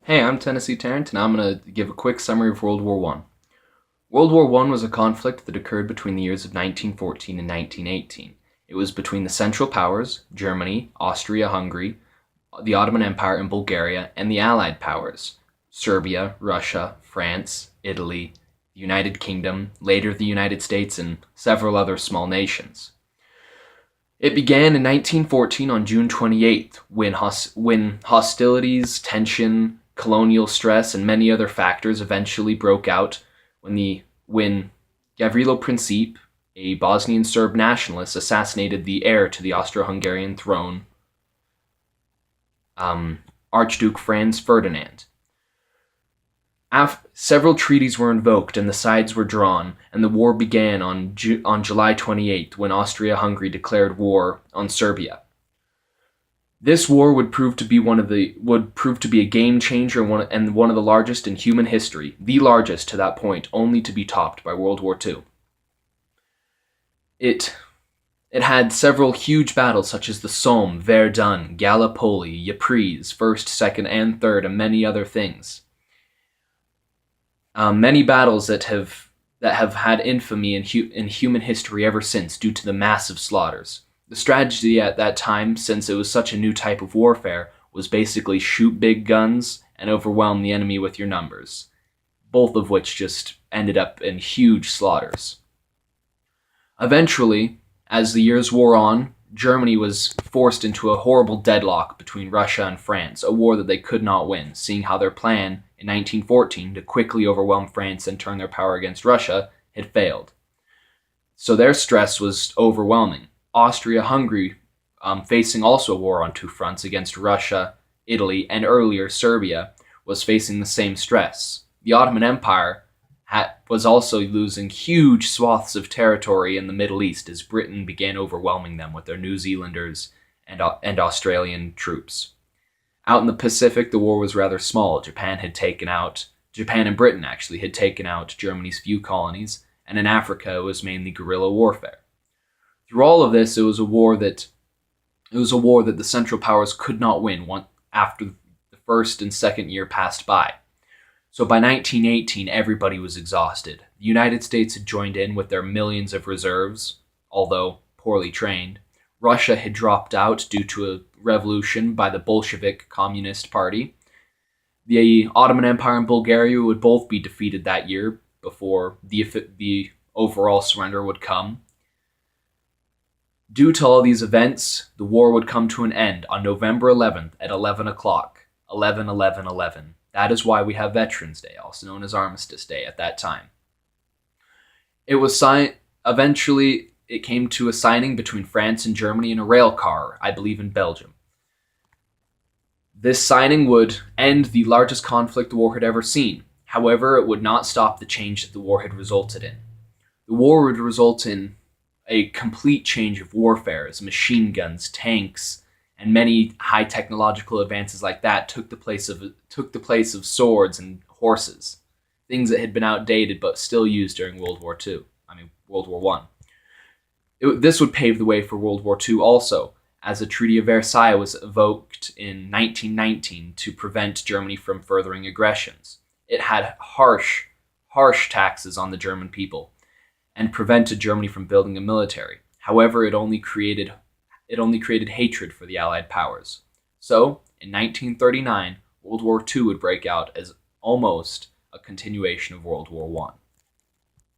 Hey, I'm Tennessee Tarrant, and I'm going to give a quick summary of World War I. World War I was a conflict that occurred between the years of 1914 and 1918. It was between the Central Powers, Germany, Austria-Hungary, the Ottoman Empire and Bulgaria, and the Allied Powers, Serbia, Russia, France, Italy, the United Kingdom, later the United States, and several other small nations. It began in 1914 on June 28th, when hostilities, tension, colonial stress, and many other factors eventually broke out when Gavrilo Princip, a Bosnian Serb nationalist, assassinated the heir to the Austro-Hungarian throne, Archduke Franz Ferdinand. Several treaties were invoked and the sides were drawn, and the war began on July 28th when Austria-Hungary declared war on Serbia. This war would prove to be a game changer and one of the largest in human history, the largest to that point, only to be topped by World War II. It had several huge battles such as the Somme, Verdun, Gallipoli, Ypres, 1st, 2nd, and 3rd, and many other things. Many battles that have had infamy in human history ever since due to the massive slaughters. The strategy at that time, since it was such a new type of warfare, was basically shoot big guns and overwhelm the enemy with your numbers, both of which just ended up in huge slaughters. Eventually, as the years wore on, Germany was forced into a horrible deadlock between Russia and France, a war that they could not win, seeing how their plan in 1914 to quickly overwhelm France and turn their power against Russia had failed. So their stress was overwhelming. Austria-Hungary, facing also a war on two fronts against Russia, Italy, and earlier Serbia, was facing the same stress. The Ottoman Empire was also losing huge swaths of territory in the Middle East as Britain began overwhelming them with their New Zealanders and Australian troops. Out in the Pacific, the war was rather small. Japan and Britain actually had taken out Germany's few colonies, and in Africa it was mainly guerrilla warfare. Through all of this, it was a war that the Central Powers could not win after the first and second year passed by. So by 1918, everybody was exhausted. The United States had joined in with their millions of reserves, although poorly trained. Russia had dropped out due to a revolution by the Bolshevik Communist Party. The Ottoman Empire and Bulgaria would both be defeated that year before the overall surrender would come. Due to all these events, the war would come to an end on November 11th at 11 o'clock, 11/11/11. That is why we have Veterans Day, also known as Armistice Day, at that time. Eventually, it came to a signing between France and Germany in a rail car, I believe in Belgium. This signing would end the largest conflict the war had ever seen. However, it would not stop the change that the war had resulted in. The war would result in a complete change of warfare as machine guns, tanks, and many high technological advances like that took the place of swords and horses, things that had been outdated but still used during World War I. This would pave the way for World War II also, as the Treaty of Versailles was evoked in 1919 to prevent Germany from furthering aggressions. It had harsh taxes on the German people and prevented Germany from building a military. However, it only created hatred for the Allied powers. So, in 1939, World War II would break out as almost a continuation of World War I.